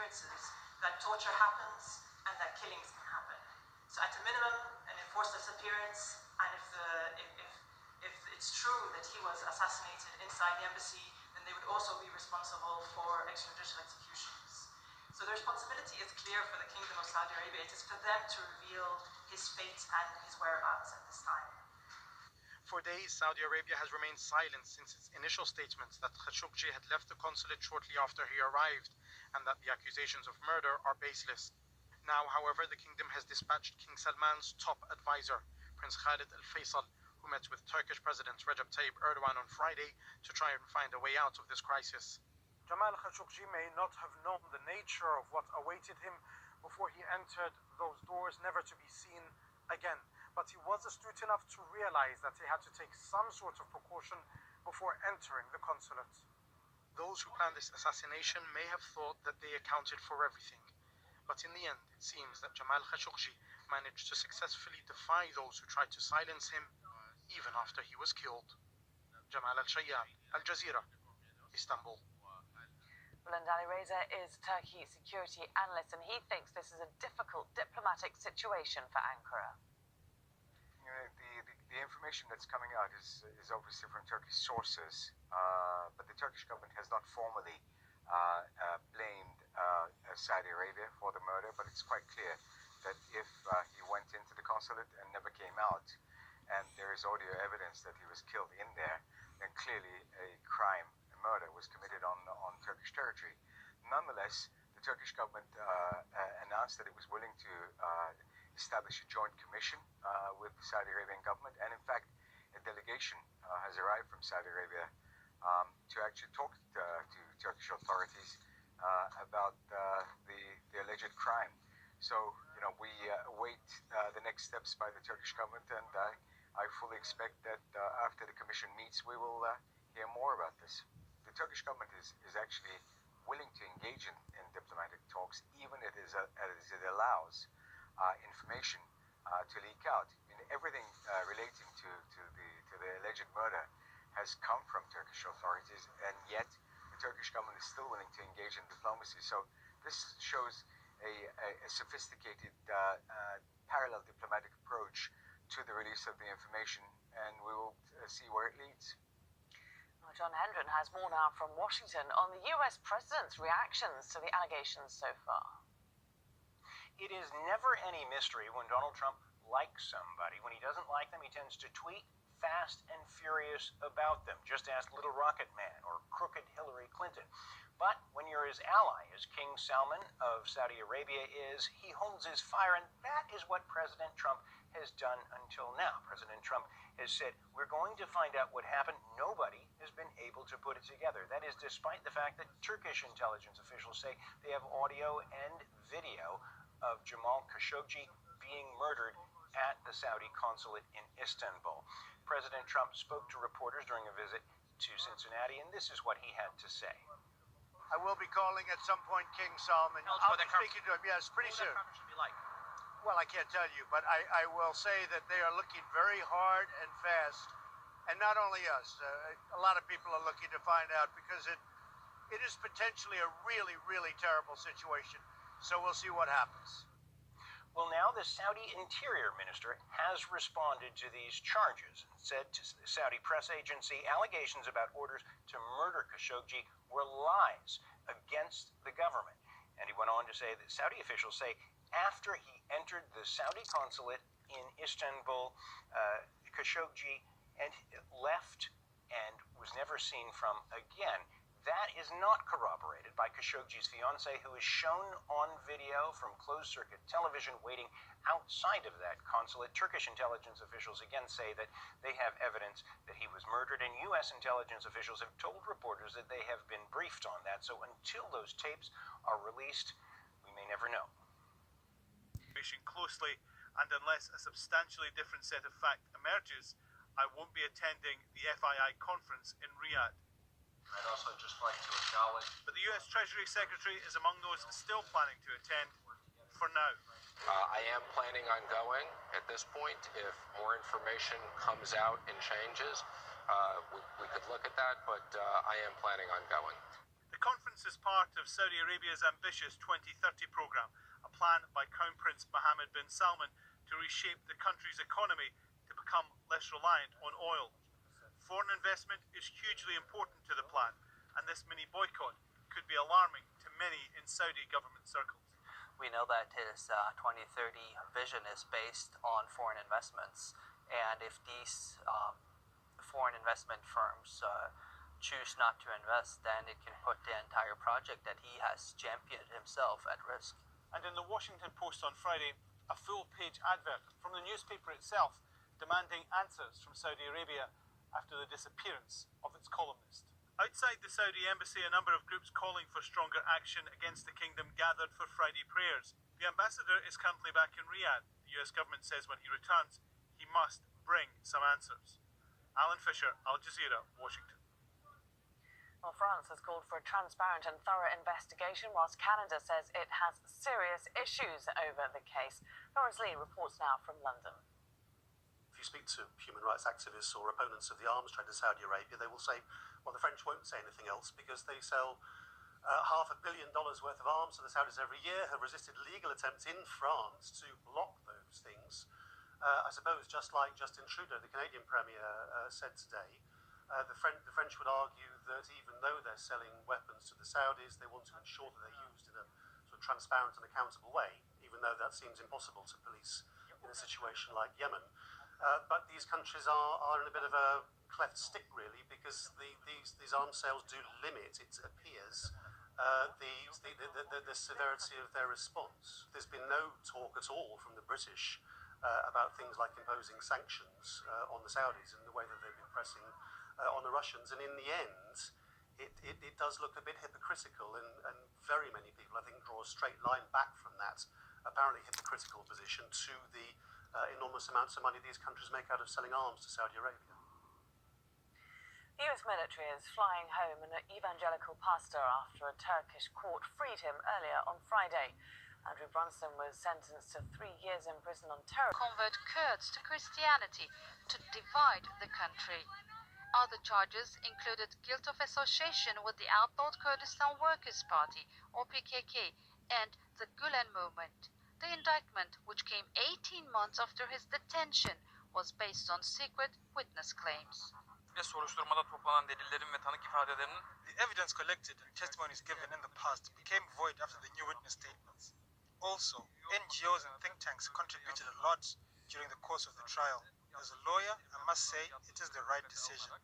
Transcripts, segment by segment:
appearances that torture happens and that killings can happen. So at a minimum, an enforced disappearance, and if it's true that he was assassinated inside the embassy, then they would also be responsible for extrajudicial executions. So the responsibility is clear for the Kingdom of Saudi Arabia. It is for them to reveal his fate and his whereabouts at this time. For days, Saudi Arabia has remained silent since its initial statements that Khashoggi had left the consulate shortly after he arrived and that the accusations of murder are baseless. Now, however, the kingdom has dispatched King Salman's top advisor, Prince Khalid Al Faisal, who met with Turkish President Recep Tayyip Erdogan on Friday to try and find a way out of this crisis. Jamal Khashoggi may not have known the nature of what awaited him before he entered those doors, never to be seen again. But he was astute enough to realize that he had to take some sort of precaution before entering the consulate. Those who planned this assassination may have thought that they accounted for everything. But in the end, it seems that Jamal Khashoggi managed to successfully defy those who tried to silence him, even after he was killed. Jamal Al-Shayyab, Al Jazeera, Istanbul. Aljareera is Turkey security analyst, and he thinks this is a difficult diplomatic situation for Ankara. The information that's coming out is obviously from Turkish sources, but the Turkish government has not formally blamed Saudi Arabia for the murder, but it's quite clear that if he went into the consulate and never came out, and there is audio evidence that he was killed in there, then clearly a crime, a murder, was committed on Turkish territory. Nonetheless, the Turkish government announced that it was willing to establish a joint commission with the Saudi Arabian government, and in fact a delegation has arrived from Saudi Arabia to actually talk to Turkish authorities about the alleged crime. So, we await the next steps by the Turkish government, and I fully expect that after the commission meets, we will hear more about this. The Turkish government is actually willing to engage in diplomatic talks, even as it allows information to leak out. Everything relating to the alleged murder has come from Turkish authorities, and yet the Turkish government is still willing to engage in diplomacy. So this shows a sophisticated parallel diplomatic approach to the release of the information, and we will see where it leads. Well, John Hendren has more now from Washington on the US president's reactions to the allegations so far. It is never any mystery when Donald Trump likes somebody. When he doesn't like them, he tends to tweet fast and furious about them. Just ask Little Rocket Man or Crooked Hillary Clinton. But when you're his ally, as King Salman of Saudi Arabia is, he holds his fire, and that is what President Trump has done until now. President Trump has said, we're going to find out what happened. Nobody has been able to put it together. That is despite the fact that Turkish intelligence officials say they have audio and video of Jamal Khashoggi being murdered at the Saudi consulate in Istanbul. President Trump spoke to reporters during a visit to Cincinnati, and this is what he had to say. I will be calling at some point King Salman. I'll be speaking to him, yes, pretty soon. What will that conference be like? Well, I can't tell you, but I will say that they are looking very hard and fast, and not only us. A lot of people are looking to find out, because it is potentially a really, really terrible situation. So we'll see what happens. Well, now the Saudi Interior Minister has responded to these charges and said to the Saudi press agency allegations about orders to murder Khashoggi were lies against the government. And he went on to say that Saudi officials say after he entered the Saudi consulate in Istanbul, Khashoggi left and was never seen from again. That is not corroborated by Khashoggi's fiancée, who is shown on video from closed-circuit television waiting outside of that consulate. Turkish intelligence officials again say that they have evidence that he was murdered, and U.S. intelligence officials have told reporters that they have been briefed on that. So until those tapes are released, we may never know. Closely, and unless a substantially different set of facts emerges, I won't be attending the FII conference in Riyadh. I'd also just like to acknowledge... But the US Treasury Secretary is among those still planning to attend for now. I am planning on going at this point. If more information comes out and changes, we could look at that, but I am planning on going. The The conference is part of Saudi Arabia's ambitious 2030 programme, a plan by Crown Prince Mohammed bin Salman to reshape the country's economy to become less reliant on oil. Foreign investment is hugely important to the plan, and this mini boycott could be alarming to many in Saudi government circles. We know that his 2030 vision is based on foreign investments, and if these foreign investment firms choose not to invest, then it can put the entire project that he has championed himself at risk. And in the Washington Post on Friday, a full-page advert from the newspaper itself demanding answers from Saudi Arabia after the disappearance of its columnist. Outside the Saudi embassy, a number of groups calling for stronger action against the kingdom gathered for Friday prayers. The ambassador is currently back in Riyadh. The US government says when he returns, he must bring some answers. Alan Fisher, Al Jazeera, Washington. Well, France has called for a transparent and thorough investigation, whilst Canada says it has serious issues over the case. Lawrence Lee reports now from London. If you speak to human rights activists or opponents of the arms trade in Saudi Arabia, they will say, well, the French won't say anything else because they sell $500 million worth of arms to the Saudis every year, have resisted legal attempts in France to block those things. I suppose just like Justin Trudeau, the Canadian Premier, said today, the French would argue that even though they're selling weapons to the Saudis, they want to ensure that they're used in a sort of transparent and accountable way, even though that seems impossible to police in a situation like Yemen. But these countries are in a bit of a cleft stick, really, because these arms sales do limit, it appears, the severity of their response. There's been no talk at all from the British about things like imposing sanctions on the Saudis in the way that they've been pressing on the Russians, and in the end, it does look a bit hypocritical, and very many people, I think, draw a straight line back from that apparently hypocritical position to the enormous amounts of money these countries make out of selling arms to Saudi Arabia. The US military is flying home an evangelical pastor after a Turkish court freed him earlier on Friday. Andrew Brunson was sentenced to 3 years in prison on terror. Convert Kurds to Christianity to divide the country. Other charges included guilt of association with the outlawed Kurdistan Workers' Party, or PKK, and the Gulen movement. The indictment, which came 18 months after his detention, was based on secret witness claims. Soruşturmada toplanan delillerin ve tanık ifadelerinin the evidence collected and testimonies given in the past became void after the new witness statements. Also, NGOs and think tanks contributed a lot during the course of the trial. As a lawyer, I must say it is the right decision.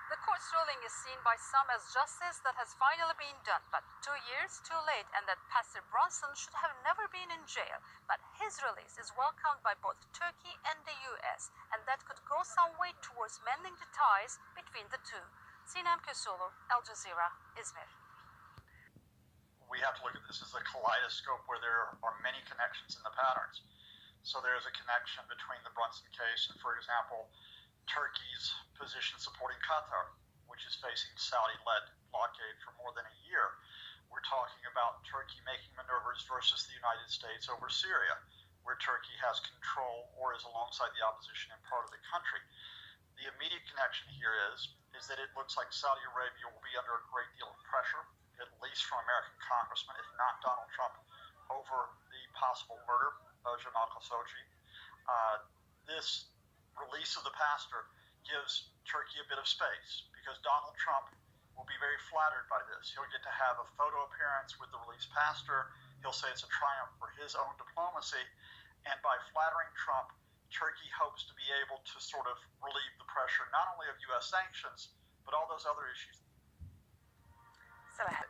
The court's ruling is seen by some as justice that has finally been done, but 2 years too late, and that Pastor Brunson should have never been in jail. But his release is welcomed by both Turkey and the US, and that could go some way towards mending the ties between the two. Sinem Kösoğlu, Al Jazeera, Izmir. We have to look at this as a kaleidoscope where there are many connections in the patterns. So there's a connection between the Brunson case and, for example, Turkey's position supporting Qatar, which is facing Saudi-led blockade for more than a year. We're talking about Turkey making maneuvers versus the United States over Syria, where Turkey has control or is alongside the opposition in part of the country. The immediate connection here is that it looks like Saudi Arabia will be under a great deal of pressure, at least from American congressmen, if not Donald Trump, over the possible murder of Jamal Khashoggi. This release of the pastor gives Turkey a bit of space because Donald Trump will be very flattered by this. He'll get to have a photo appearance with the released pastor. He'll say it's a triumph for his own diplomacy. And by flattering Trump, Turkey hopes to be able to sort of relieve the pressure not only of U.S. sanctions, but all those other issues.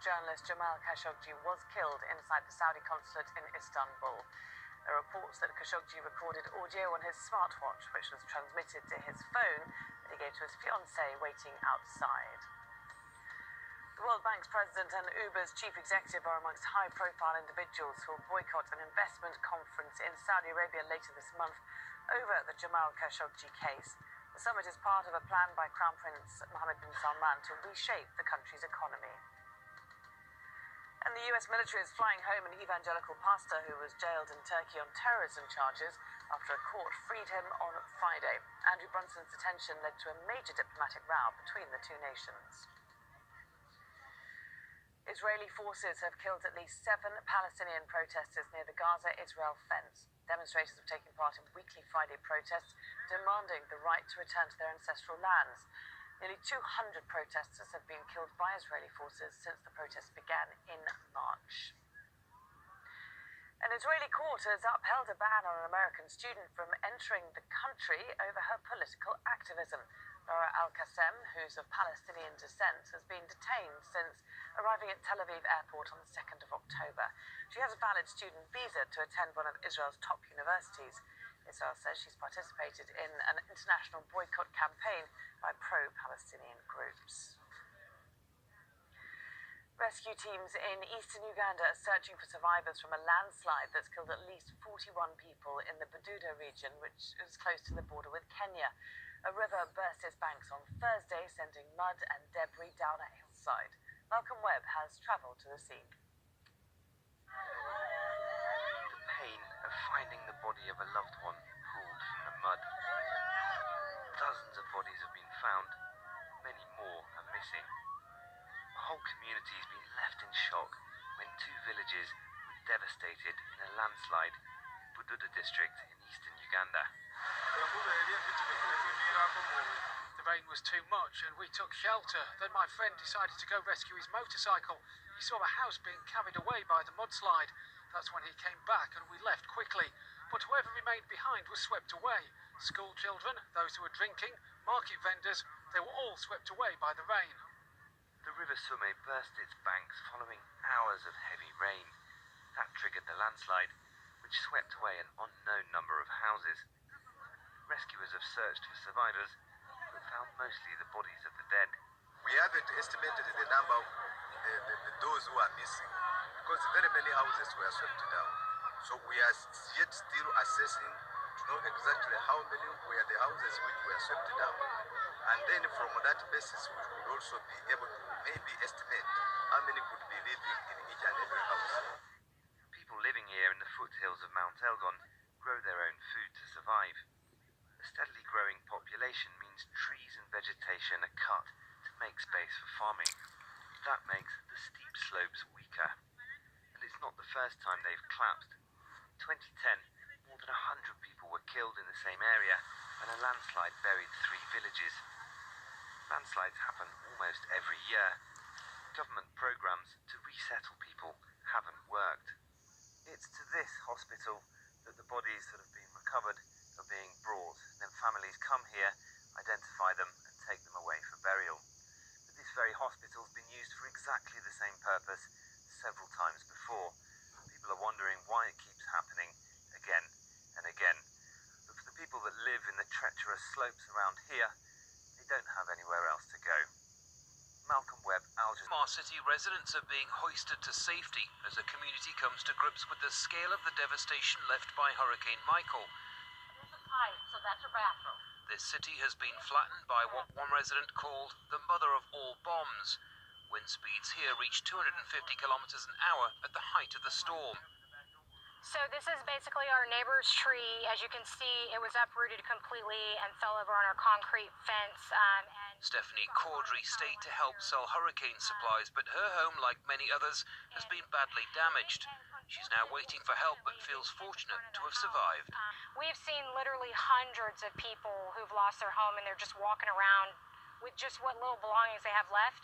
Journalist Jamal Khashoggi was killed inside the Saudi consulate in Istanbul. There are reports that Khashoggi recorded audio on his smartwatch, which was transmitted to his phone that he gave to his fiancée waiting outside. The World Bank's president and Uber's chief executive are amongst high-profile individuals who will boycott an investment conference in Saudi Arabia later this month over the Jamal Khashoggi case. The summit is part of a plan by Crown Prince Mohammed bin Salman to reshape the country's economy. And the US military is flying home an evangelical pastor who was jailed in Turkey on terrorism charges after a court freed him on Friday. Andrew Brunson's detention led to a major diplomatic row between the two nations. Israeli forces have killed at least 7 Palestinian protesters near the Gaza-Israel fence. Demonstrators have taken part in weekly Friday protests demanding the right to return to their ancestral lands. Nearly 200 protesters have been killed by Israeli forces since the protests began in March. An Israeli court has upheld a ban on an American student from entering the country over her political activism. Laura Al-Qassem, who's of Palestinian descent, has been detained since arriving at Tel Aviv airport on the 2nd of October. She has a valid student visa to attend one of Israel's top universities. Israel says she's participated in an international boycott campaign by pro-Palestinian groups. Rescue teams in eastern Uganda are searching for survivors from a landslide that's killed at least 41 people in the Bududa region, which is close to the border with Kenya. A river burst its banks on Thursday, sending mud and debris down a hillside. Malcolm Webb has travelled to the scene. The pain of finding the body of a loved one pulled from the mud. Dozens of bodies have been found. Many more are missing. A whole community has been left in shock when 2 villages were devastated in a landslide in Bududa district in eastern Uganda. The rain was too much and we took shelter. Then my friend decided to go rescue his motorcycle. He saw a house being carried away by the mudslide. That's when he came back and we left quickly. But whoever remained behind was swept away. School children, those who were drinking, market vendors, they were all swept away by the rain. The River Sume burst its banks following hours of heavy rain. That triggered the landslide, which swept away an unknown number of houses. Rescuers have searched for survivors, but found mostly the bodies of the dead. We haven't estimated the number of those who are missing, because very many houses were swept down. So we are yet still assessing to know exactly how many were the houses which were swept down. And then from that basis, we could also be able to maybe estimate how many could be living in each and every house. People living here in the foothills of Mount Elgon grow their own food to survive. A steadily growing population means trees and vegetation are cut to make space for farming. That makes the steep slopes weaker. And it's not the first time they've collapsed. In 2010, more than 100 people were killed in the same area when a landslide buried 3 villages. Landslides happen almost every year. Government programs to resettle people haven't worked. It's to this hospital that the bodies that have been recovered are being brought. Then families come here, identify them and take them away for burial. But this very hospital has been used for exactly the same purpose several times before. People are wondering why it keeps happening again and again. But for the people that live in the treacherous slopes around here, they don't have anywhere else to go. Malcolm Webb, Al Jazeera. Panama City residents are being hoisted to safety as the community comes to grips with the scale of the devastation left by Hurricane Michael. There's a pipe, so that's a bathroom. This city has been flattened by what one resident called the mother of all bombs. Wind speeds here reached 250 kilometers an hour at the height of the storm. So this is basically our neighbor's tree. As you can see, it was uprooted completely and fell over on our concrete fence. Stephanie Caudry stayed to help sell hurricane supplies, but her home, like many others, has been badly damaged. She's now waiting for help, but feels fortunate to have survived. We've seen literally hundreds of people who've lost their home, and they're just walking around with just what little belongings they have left.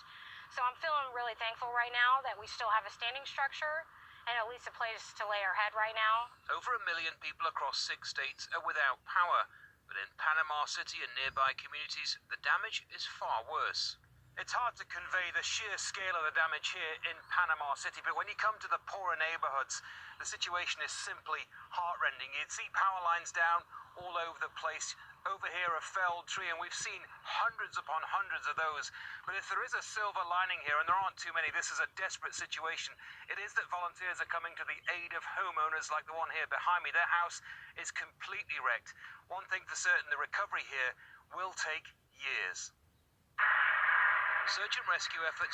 So I'm feeling really thankful right now that we still have a standing structure and at least a place to lay our head right now. Over 1 million people across 6 states are without power, but in Panama City and nearby communities, the damage is far worse. It's hard to convey the sheer scale of the damage here in Panama City, but when you come to the poorer neighborhoods, the situation is simply heartrending. You'd see power lines down all over the place. Over here, a felled tree, and we've seen hundreds upon hundreds of those. But if there is a silver lining here, and there aren't too many, this is a desperate situation. It is that volunteers are coming to the aid of homeowners like the one here behind me. Their house is completely wrecked. One thing for certain, the recovery here will take years. Search and rescue efforts